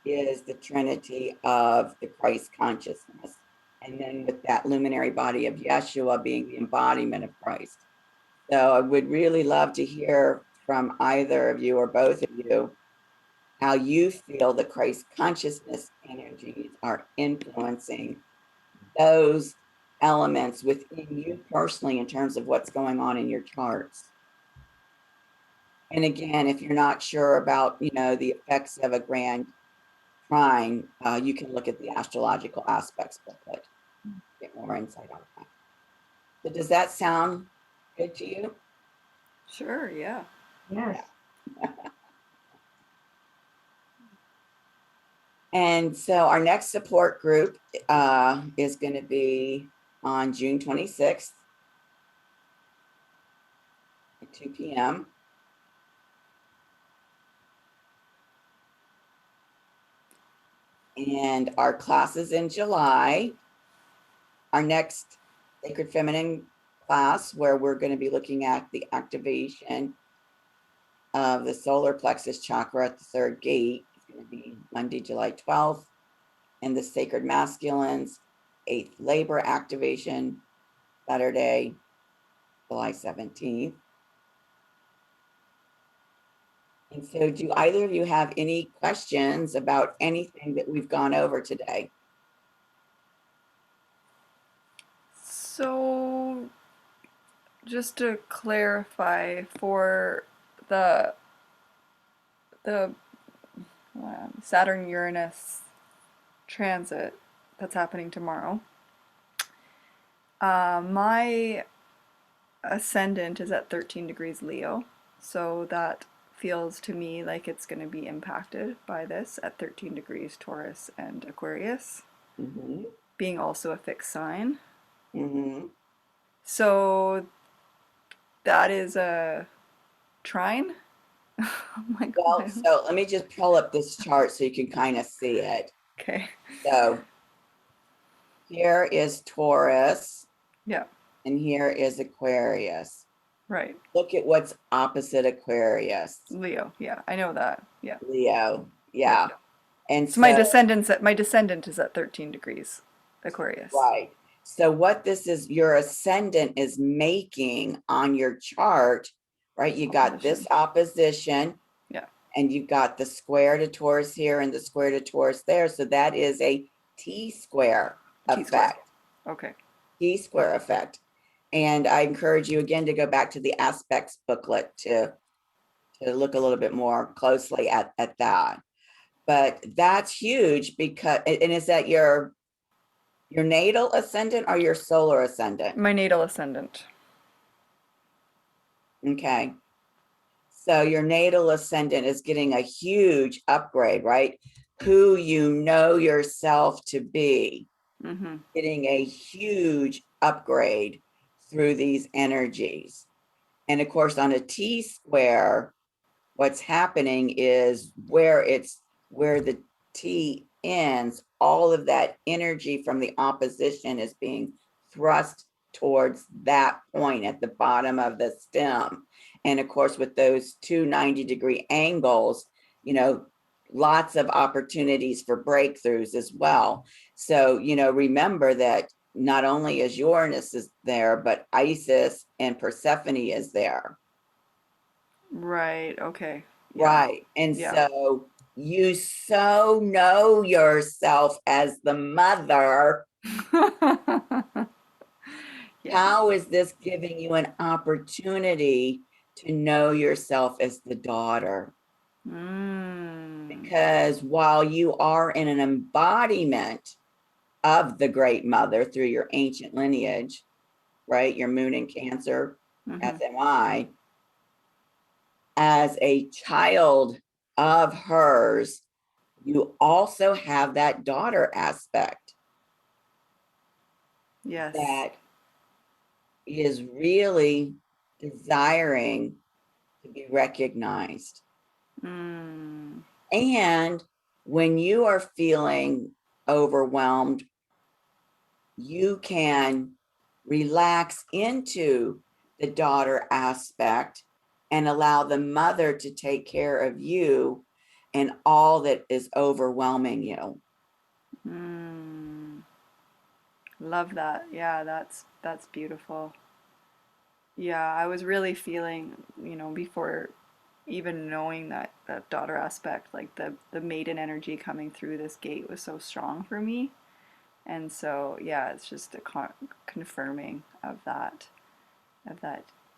is the Trinity of the Christ consciousness. And then with that luminary body of Yeshua being the embodiment of Christ. So I would really love to hear from either of you or both of you how you feel the Christ consciousness energies are influencing those elements within you personally in terms of what's going on in your charts. And again, if you're not sure about, the effects of a grand trine, you can look at the astrological aspects booklet, get more insight on that. So does that sound good to you? Sure, yeah. Yes. And so our next support group is going to be on June 26th at 2 p.m. And our classes in July, our next Sacred Feminine class, where we're going to be looking at the activation of the solar plexus chakra at the third gate, is going to be Monday, July 12th, and the Sacred Masculines, 8th labor activation, Saturday, July 17th. And so do either of you have any questions about anything that we've gone over today? So, just to clarify, for the Saturn Uranus transit that's happening tomorrow, my ascendant is at 13 degrees Leo, so that feels to me like it's going to be impacted by this at 13 degrees Taurus and Aquarius, being also a fixed sign. So that is a trine. Oh my God. Well, so let me just pull up this chart so you can kind of see it. Okay. So here is Taurus. Yeah. And here is Aquarius. Right. Look at what's opposite Aquarius. Leo. Yeah, I know that. Yeah. Leo. Yeah. And so my descendant is at 13 degrees Aquarius. Right. So what this is, your ascendant is making on your chart, right? You got this opposition. Yeah. And you've got the square to Taurus here and the square to Taurus there. So that is a T-square effect. Okay. T-square effect. And I encourage you again to go back to the aspects booklet to look a little bit more closely at that. But that's huge because, and is that your natal ascendant or your solar ascendant? My natal ascendant. Okay. So your natal ascendant is getting a huge upgrade, right? Who you know yourself to be, getting a huge upgrade through these energies. And of course, on a T-square, what's happening is where the T ends, all of that energy from the opposition is being thrust towards that point at the bottom of the stem. And of course, with those two 90-degree angles, lots of opportunities for breakthroughs as well. So, remember that not only is Uranus is there, but Isis and Persephone is there. Right. Okay. Yeah. Right. And Yeah. so you so know yourself as the mother. Yeah. How is this giving you an opportunity to know yourself as the daughter? Mm. Because while you are in an embodiment of the great mother through your ancient lineage, right? Your moon in Cancer, Mm-hmm. as am I, as a child of hers, you also have that daughter aspect Yes. that is really desiring to be recognized. Mm. And when you are feeling overwhelmed, you can relax into the daughter aspect and allow the mother to take care of you and all that is overwhelming you. Mm. Love that. Yeah, that's beautiful. Yeah, I was really feeling, before even knowing that daughter aspect, like the maiden energy coming through this gate was so strong for me. And so, yeah, it's just a confirming of that,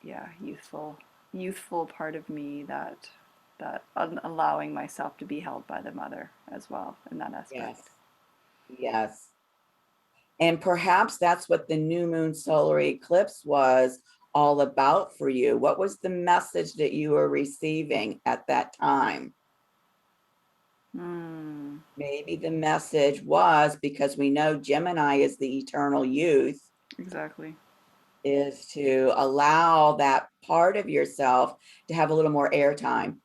yeah, youthful part of me that allowing myself to be held by the mother as well in that Yes. aspect. Yes. And perhaps that's what the new moon solar eclipse was all about for you. What was the message that you were receiving at that time? Mm, Maybe the message was, because we know Gemini is the eternal youth, exactly. is to allow that part of yourself to have a little more airtime,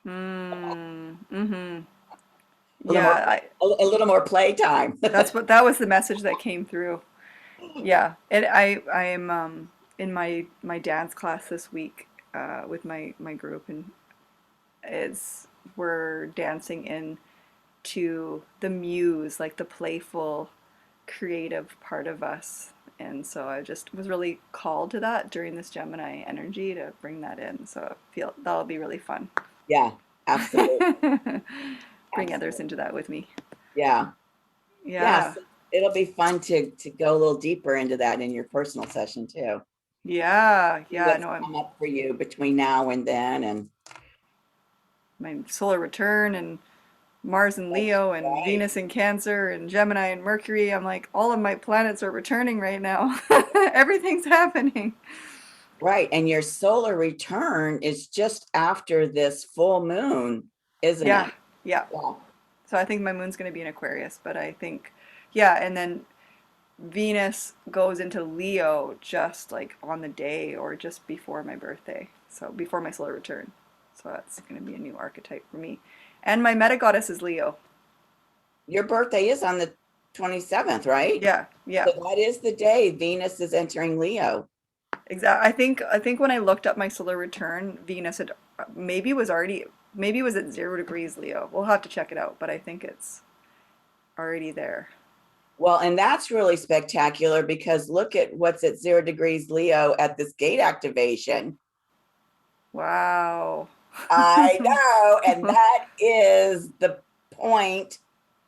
Mm-hmm. a little more, Yeah, a little more playtime. that was the message that came through. Yeah, and I am in my dance class this week with my group, and it's we're dancing in to the muse, like the playful, creative part of us. And so I just was really called to that during this Gemini energy to bring that in. So I feel that'll be really fun. Yeah, absolutely. Bring others Absolutely. into that with me. Yeah. Yeah. Yes. It'll be fun to go a little deeper into that in your personal session too. Yeah. See Yeah. what's No, I'm come up for you between now and then. And my solar return and Mars and that's Leo and right. Venus and Cancer and Gemini and Mercury. I'm like, all of my planets are returning right now. Everything's happening. Right. And your solar return is just after this full moon, isn't Yeah. it? Yeah. Yeah. So I think my moon's going to be in Aquarius, but I think, yeah, and then Venus goes into Leo just like on the day or just before my birthday. So before my solar return. So that's going to be a new archetype for me. And my meta goddess is Leo. Your birthday is on the 27th, right? Yeah, yeah. So that is the day Venus is entering Leo. Exactly. I think when I looked up my solar return, Venus had maybe it was at 0 degrees Leo. We'll have to check it out, but I think it's already there. Well, and that's really spectacular because look at what's at 0 degrees Leo at this gate activation. Wow. I know. And that is the point,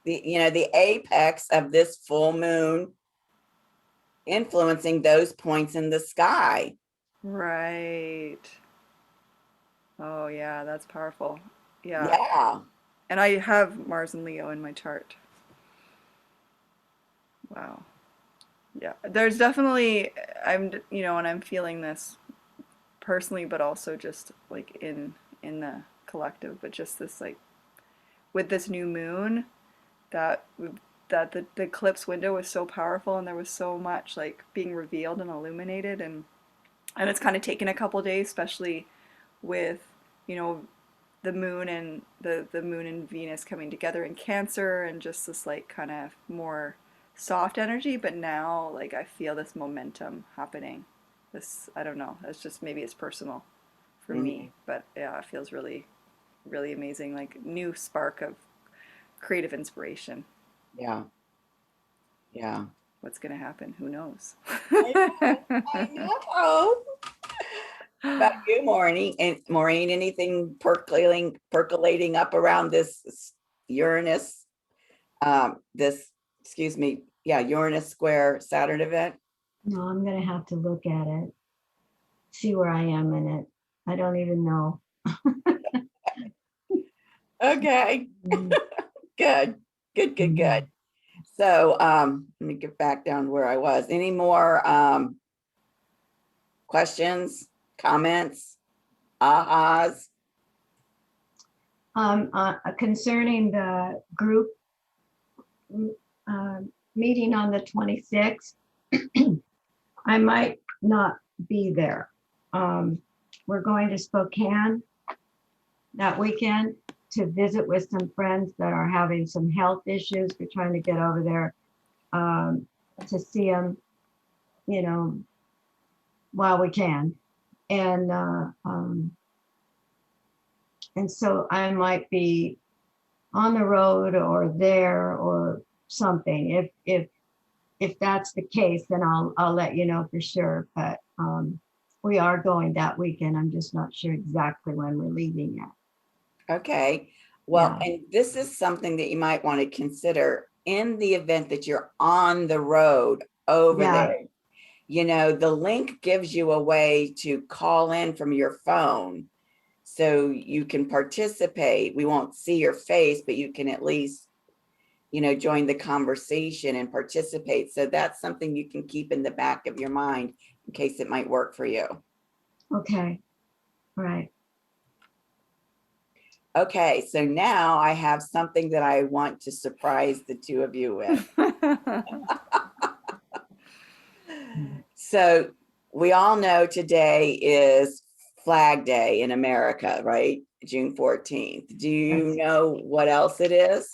the apex of this full moon influencing those points in the sky. Right. Oh yeah, that's powerful. Yeah. Yeah. And I have Mars and Leo in my chart. Wow. Yeah. There's definitely and I'm feeling this personally but also just like in the collective, but just this like with this new moon that the eclipse window was so powerful and there was so much like being revealed and illuminated and it's kind of taken a couple days, especially with you know the moon and the moon and Venus coming together in Cancer and just this like kind of more soft energy, but now like I feel this momentum happening. This I don't know. It's just maybe it's personal for Mhm. me, but yeah, it feels really amazing. Like new spark of creative inspiration. Yeah. Yeah. what's going to happen. Who knows? I know. How about you, Maureen? And Maureen, anything percolating up around this Uranus, excuse me, yeah, Uranus square Saturn event? No, I'm gonna have to look at it, see where I am in it. I don't even know. Okay, Mm, good, good, good, good. So let me get back down where I was. Any more questions, comments, ahas? Concerning the group uh, meeting on the 26th, I might not be there. We're going to Spokane that weekend to visit with some friends that are having some health issues. We're trying to get over there to see them, you know, while we can. And so I might be on the road or there or something. If that's the case, then I'll let you know for sure. But we are going that weekend. I'm just not sure exactly when we're leaving yet. Okay, well, Yeah. and this is something that you might want to consider in the event that you're on the road over Yeah. there. You know, the link gives you a way to call in from your phone so you can participate. We won't see your face, but you can at least, you know, join the conversation and participate. So that's something you can keep in the back of your mind in case it might work for you. Okay. Right. Okay, so now I have something that I want to surprise the two of you with. So we all know today is Flag Day in America, right? June 14th. Do you Yes. know what else it is?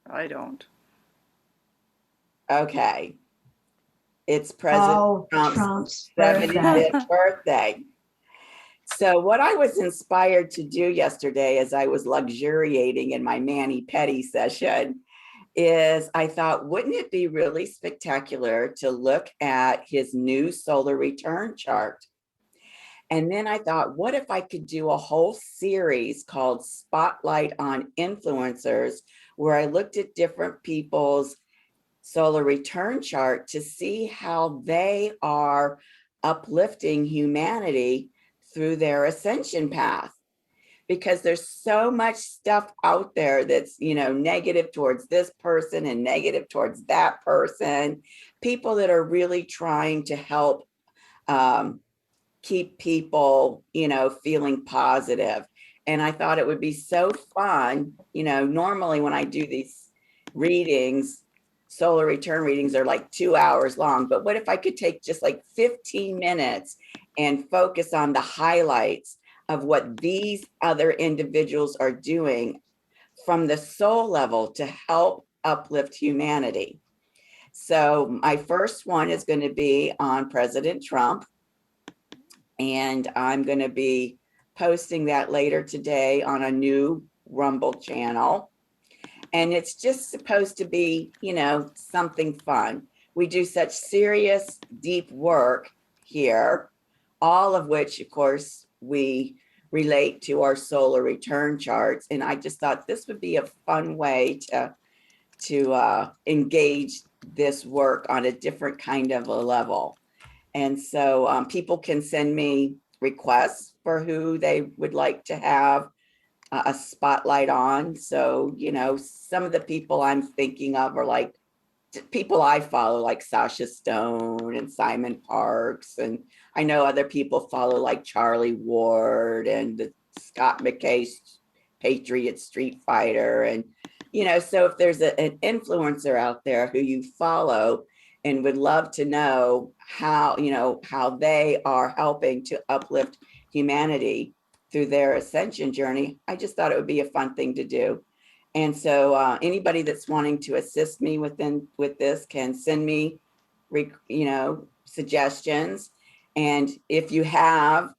I don't. Okay. It's President Oh, Trump's Trump's birthday. 75th birthday. So what I was inspired to do yesterday as I was luxuriating in my mani-pedi session is I thought, wouldn't it be really spectacular to look at his new solar return chart? And then I thought, what if I could do a whole series called Spotlight on Influencers, where I looked at different people's solar return chart to see how they are uplifting humanity through their ascension path, because there's so much stuff out there that's, you know, negative towards this person and negative towards that person, people that are really trying to help keep people, you know, feeling positive. And I thought it would be so fun. You know, normally when I do these readings, solar return readings are like 2 hours long, but what if I could take just like 15 minutes and focus on the highlights of what these other individuals are doing from the soul level to help uplift humanity? So my first one is going to be on President Trump, and I'm going to be posting that later today on a new Rumble channel. And it's just supposed to be, you know, something fun. We do such serious, deep work here, all of which, of course, we relate to our solar return charts. And I just thought this would be a fun way to engage this work on a different kind of a level. And so people can send me requests for who they would like to have a spotlight on. So, you know, some of the people I'm thinking of are like people I follow, like Sasha Stone and Simon Parks. And I know other people follow like Charlie Ward and the Scott McKay Patriot Street Fighter. And, you know, so if there's an influencer out there who you follow and would love to know how, you know, how they are helping to uplift humanity through their ascension journey, I just thought it would be a fun thing to do. And so anybody that's wanting to assist me with this can send me, you know, suggestions. And if you have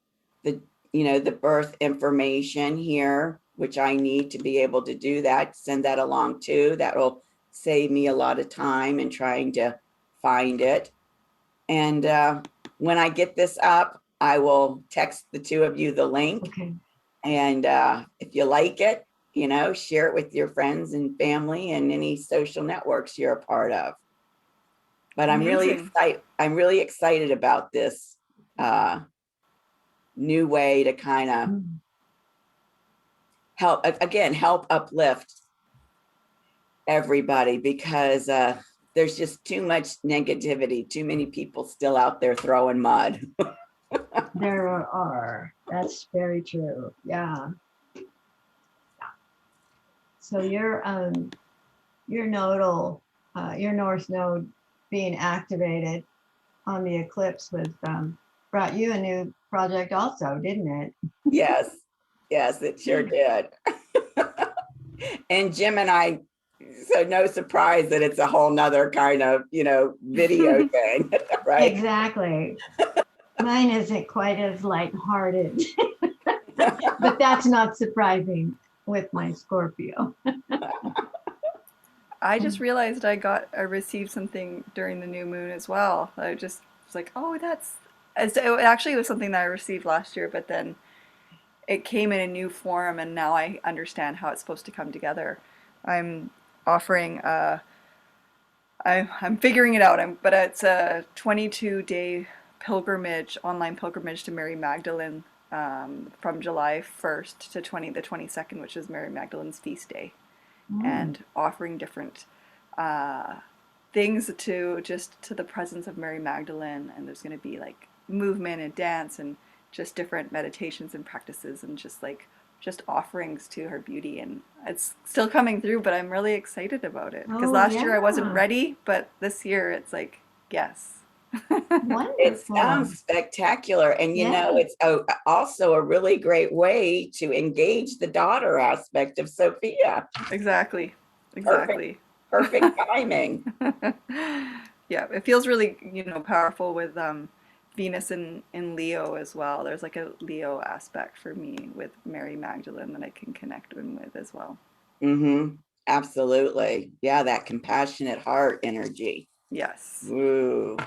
the, you know, the birth information here, which I need to be able to do that. Send that along too. That will save me a lot of time in trying to find it. And when I get this up, I will text the two of you the link. Okay. And if you like it, you know, share it with your friends and family and any social networks you're a part of. But I'm really Amazing. excited. I'm really excited about this new way to kind of Mm. help uplift everybody, because there's just too much negativity, too many people still out there throwing mud. There are. That's very true. Yeah. So your nodal, your north node being activated on the eclipse was brought you a new project also, didn't it? Yes, it sure did. And Gemini, so no surprise that it's a whole nother kind of, you know, video thing, right? Exactly. Mine isn't quite as lighthearted, but that's not surprising with my Scorpio. I just realized I received something during the new moon as well. I just was like, oh, it was something that I received last year, but then it came in a new form, and now I understand how it's supposed to come together. I'm offering I'm figuring it out. But it's a 22-day pilgrimage, online pilgrimage to Mary Magdalene, from July 1st to the 22nd, which is Mary Magdalene's feast day, and offering different things to the presence of Mary Magdalene. And there's going to be like movement and dance and just different meditations and practices, and just offerings to her beauty. And it's still coming through, but I'm really excited about it, because Oh, last year I wasn't yeah. ready, but this year it's like, yes. It Wonderful. sounds spectacular. And, you know, Yeah. it's also a really great way to engage the daughter aspect of Sophia. Exactly. Perfect timing. Yeah, it feels really, powerful with Venus in Leo as well. There's like a Leo aspect for me with Mary Magdalene that I can connect with as well. Mm-hmm. Absolutely. Yeah, that compassionate heart energy. Yes. Woo.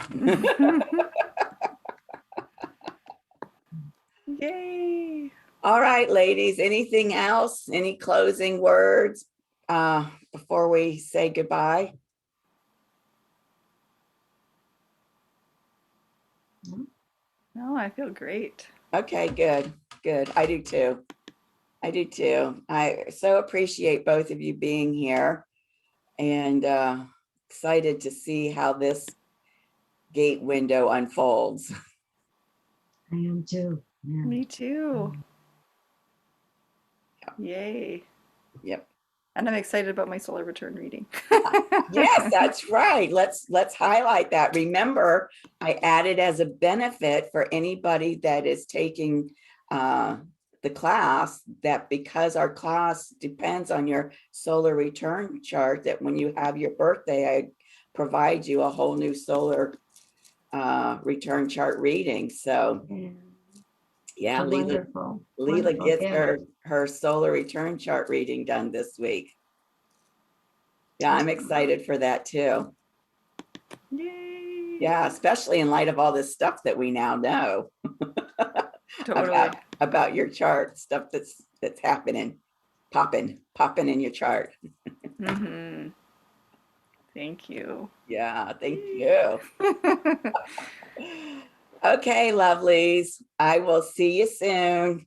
Yay. All right, ladies, anything else? Any closing words before we say goodbye? No, I feel great. Okay, good. I do too. I so appreciate both of you being here, and excited to see how this gate window unfolds. I am too. Yeah. Me too. Yay. Yep. And I'm excited about my solar return reading. Yes, that's right. Let's highlight that. Remember, I added as a benefit for anybody that is taking the class, that because our class depends on your solar return chart, that when you have your birthday, I provide you a whole new solar return chart reading. So yeah, Leela Wonderful gets gift. her solar return chart reading done this week. Yeah, I'm excited for that too. Yay. Yeah, especially in light of all this stuff that we now know Totally. about your chart, stuff that's happening, popping in your chart. Mm-hmm. Thank you. Yeah, thank you. Okay, lovelies. I will see you soon.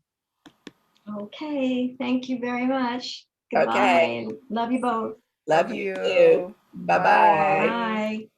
Okay. Thank you very much. Okay. Goodbye. Love you both. Love you too. Bye-bye. Bye.